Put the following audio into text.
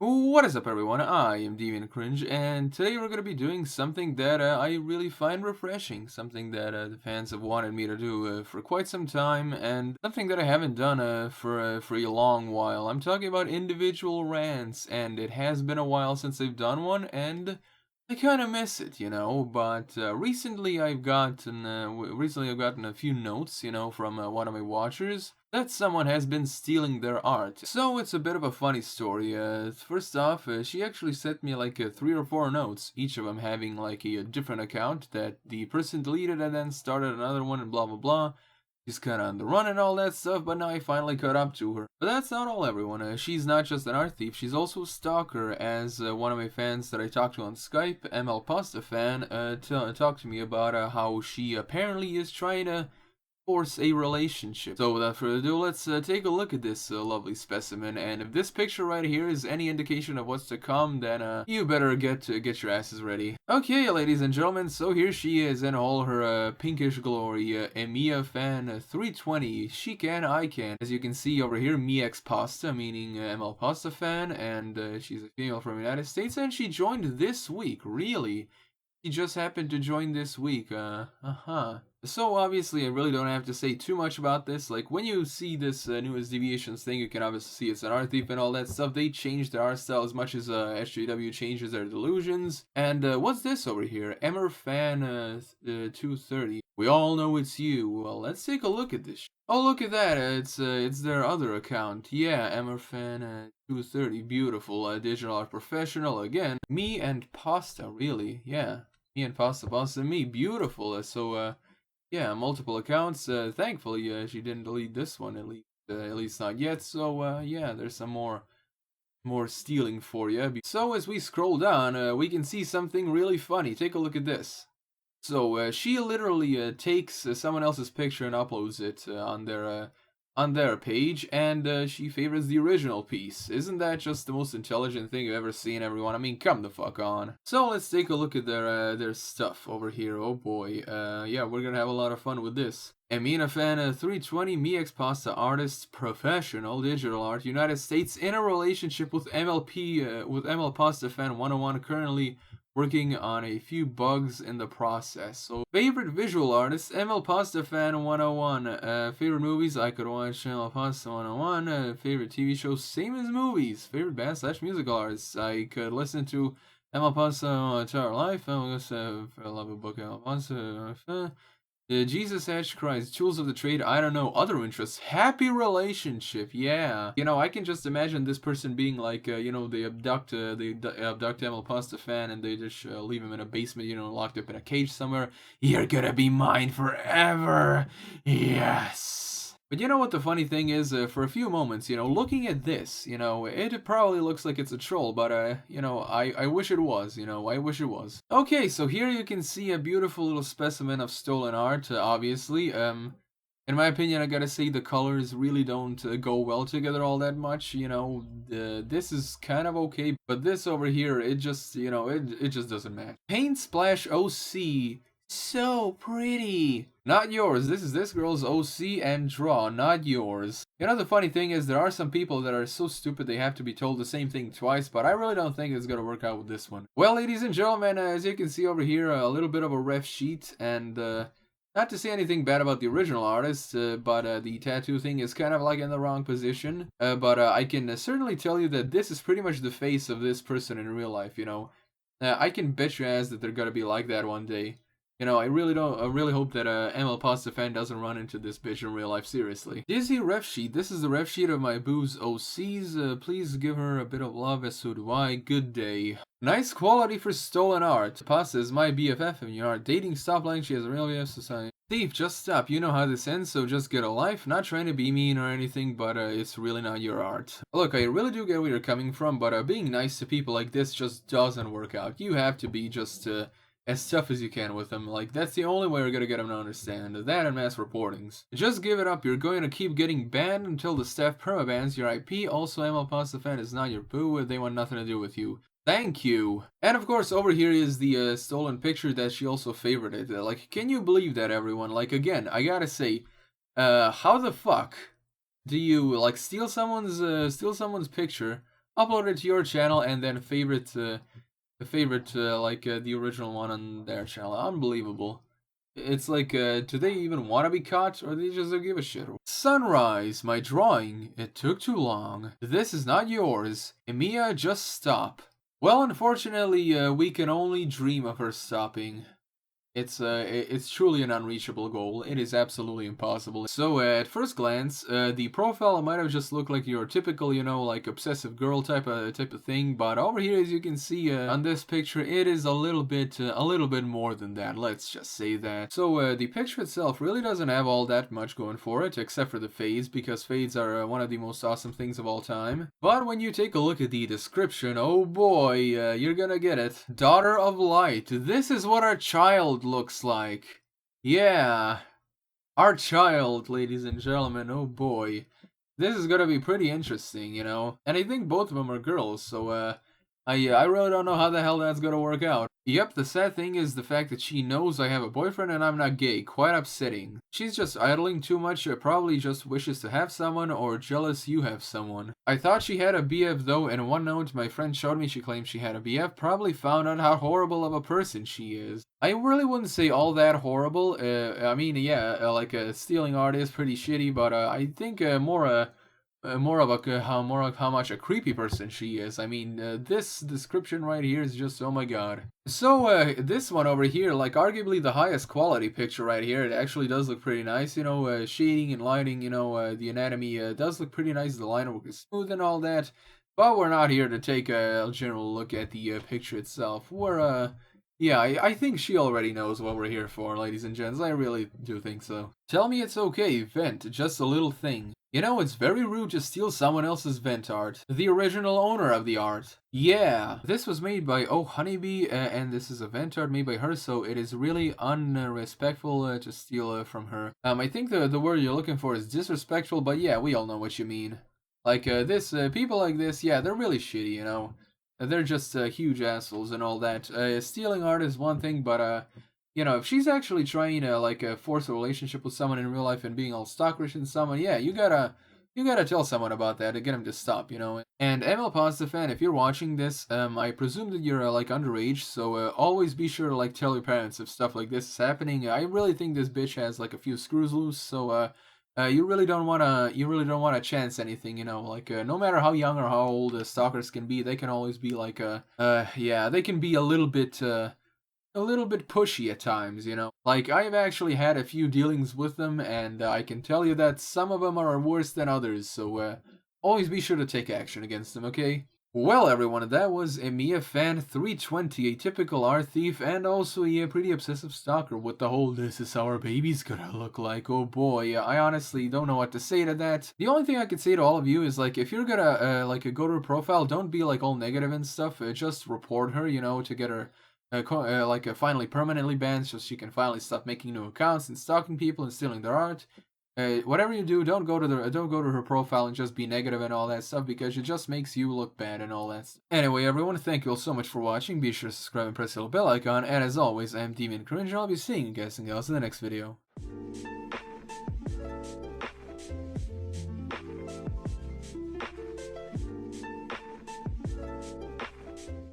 What is up, everyone? I am Cringe, and today we're going to be doing something that I really find refreshing, something that the fans have wanted me to do for quite some time, and something that I haven't done for a long while. I'm talking about individual rants, and it has been a while since I've done one, and I kind of miss it, But recently I've gotten a few notes, from one of my watchers that someone has been stealing their art. So it's a bit of a funny story. First off, she actually sent me like 3 or 4 notes, each of them having like a different account that the person deleted and then started another one and blah blah blah. She's kind of on the run and all that stuff, but now I finally caught up to her. But that's not all, everyone. She's not just an art thief, she's also a stalker, as one of my fans that I talked to on Skype, talked to me about how she apparently is trying to force a relationship. So without further ado, let's take a look at this lovely specimen. And if this picture right here is any indication of what's to come, then you better get your asses ready. Okay, ladies and gentlemen, so here she is in all her pinkish glory. EmmiaFan320. She can, I can. As you can see over here, MX Pasta, meaning ML Pasta fan, and she's a female from the United States, and she joined this week. Really? He just happened to join this week, So obviously I really don't have to say too much about this. Like, when you see this newest Deviations thing, you can obviously see it's an art thief and all that stuff. They changed their art style as much as SJW changes their delusions. And what's this over here? EmmiaFan320. We all know it's you. Well, let's take a look at this. Oh, look at that. It's their other account. Yeah, EmmiaFan230. Beautiful. Digital art professional again. Me and Pasta, really. Yeah. Me and Pasta, me. Beautiful. Yeah, multiple accounts. Thankfully, she didn't delete this one, at least not yet. So, yeah, there's some more stealing for you. So, as we scroll down, we can see something really funny. Take a look at this. So, she literally takes someone else's picture and uploads it on their page, and she favors the original piece. Isn't that just the most intelligent thing you've ever seen, everyone? I mean, come the fuck on. So let's take a look at their stuff over here. Oh boy, yeah, we're gonna have a lot of fun with this. EmmiaFan320, MX Pasta artist, professional, digital art, United States, in a relationship with ML Pasta Fan 101, currently working on a few bugs in the process. So, favorite visual artist, ML Pasta Fan 101. Favorite movies, I could watch ML Pasta 101. Favorite TV shows, same as movies. Favorite band / musical artists, I could listen to ML Pasta my entire life. I love a book, ML Pasta. Jesus H. Christ, tools of the trade, I don't know, other interests, happy relationship, yeah. I can just imagine this person being like, they abduct ML Pasta fan and they just leave him in a basement, locked up in a cage somewhere. You're gonna be mine forever, yes. But you know what the funny thing is? For a few moments, looking at this, it probably looks like it's a troll, but, I wish it was, I wish it was. Okay, so here you can see a beautiful little specimen of stolen art, obviously. In my opinion, I gotta say the colors really don't go well together all that much, this is kind of okay, but this over here, it just, it just doesn't match. Paint Splash OC. So pretty. Not yours. This is this girl's OC and draw, not yours. The funny thing is there are some people that are so stupid they have to be told the same thing twice, but I really don't think it's gonna work out with this one. Well, ladies and gentlemen, as you can see over here, a little bit of a ref sheet, and not to say anything bad about the original artist, but the tattoo thing is kind of like in the wrong position. But I can certainly tell you that this is pretty much the face of this person in real life, I can bet your ass that they're gonna be like that one day. I really hope that ML Pasta fan doesn't run into this bitch in real life, seriously. Dizzy ref sheet. This is the ref sheet of my boo's OCs. Please give her a bit of love, as so do I. Good day. Nice quality for stolen art. Pasta is my BFF and you are dating. Stop lying, she has a real BF society. Thief, just stop. You know how this ends, so just get a life. Not trying to be mean or anything, but it's really not your art. Look, I really do get where you're coming from, but being nice to people like this just doesn't work out. You have to be just as tough as you can with them. Like, that's the only way we're gonna get them to understand. That and mass reportings. Just give it up. You're going to keep getting banned until the staff permabans your IP. Also, ML Pasta fan is not your boo. They want nothing to do with you. Thank you. And of course, over here is the stolen picture that she also favorited. Like, can you believe that, everyone? Like, again, I gotta say, how the fuck do you like steal someone's picture, upload it to your channel, and then favorite the original one on their channel. Unbelievable. It's like, do they even want to be caught, or they just don't give a shit? Sunrise, my drawing. It took too long. This is not yours. Emiya, just stop. Well, unfortunately, we can only dream of her stopping. It's truly an unreachable goal. It is absolutely impossible. So at first glance, the profile might have just looked like your typical, like obsessive girl type of thing. But over here, as you can see on this picture, it is a little bit more than that. Let's just say that. So the picture itself really doesn't have all that much going for it, except for the fades, because fades are one of the most awesome things of all time. But when you take a look at the description, oh boy, you're gonna get it. Daughter of Light. This is what our child looks like. Yeah, our child, ladies and gentlemen. Oh boy, this is gonna be pretty interesting, And I think both of them are girls, so I really don't know how the hell that's gonna work out. Yep, the sad thing is the fact that she knows I have a boyfriend and I'm not gay. Quite upsetting. She's just idling too much, probably just wishes to have someone, or jealous you have someone. I thought she had a BF though, and one note my friend showed me she claimed she had a BF, probably found out how horrible of a person she is. I really wouldn't say all that horrible. I mean, yeah, like stealing art is pretty shitty, but I think more of how much a creepy person she is. I mean, this description right here is just, oh my god. So this one over here, like arguably the highest quality picture right here, it actually does look pretty nice. Shading and lighting, the anatomy does look pretty nice. The line work is smooth and all that. But we're not here to take a general look at the picture itself. Yeah, I think she already knows what we're here for, ladies and gents. I really do think so. Tell me it's okay, Vent, just a little thing. It's very rude to steal someone else's vent art. The original owner of the art. Yeah, this was made by Oh Honeybee, and this is a vent art made by her, so it is really unrespectful to steal from her. I think the word you're looking for is disrespectful, but yeah, we all know what you mean. Like, people like this, yeah, they're really shitty, They're just huge assholes and all that. Stealing art is one thing, but if she's actually trying to force a relationship with someone in real life and being all stalkerish and someone, yeah, you gotta tell someone about that to get him to stop. And ML if you're watching this, I presume that you're like underage, so always be sure to like tell your parents if stuff like this is happening. I really think this bitch has like a few screws loose, so you really don't wanna chance anything, no matter how young or how old stalkers can be, they can always be like yeah, they can be a little bit pushy at times. Like, I've actually had a few dealings with them, and I can tell you that some of them are worse than others, so always be sure to take action against them, okay? Well, everyone, that was EmmiaFan320, a typical art thief, and also a pretty obsessive stalker with the whole "this is how our baby's gonna look like." Oh boy, I honestly don't know what to say to that. The only thing I could say to all of you is, like, if you're gonna, go to her profile, don't be, like, all negative and stuff. Just report her, to get her finally permanently banned, so she can finally stop making new accounts and stalking people and stealing their art. Whatever you do, don't go to her profile and just be negative and all that stuff, because it just makes you look bad and all that stuff. Anyway, everyone, thank you all so much for watching. Be sure to subscribe and press the little bell icon. And as always, I'm Deviant Cringe, and I'll be seeing you guys and gals in the next video.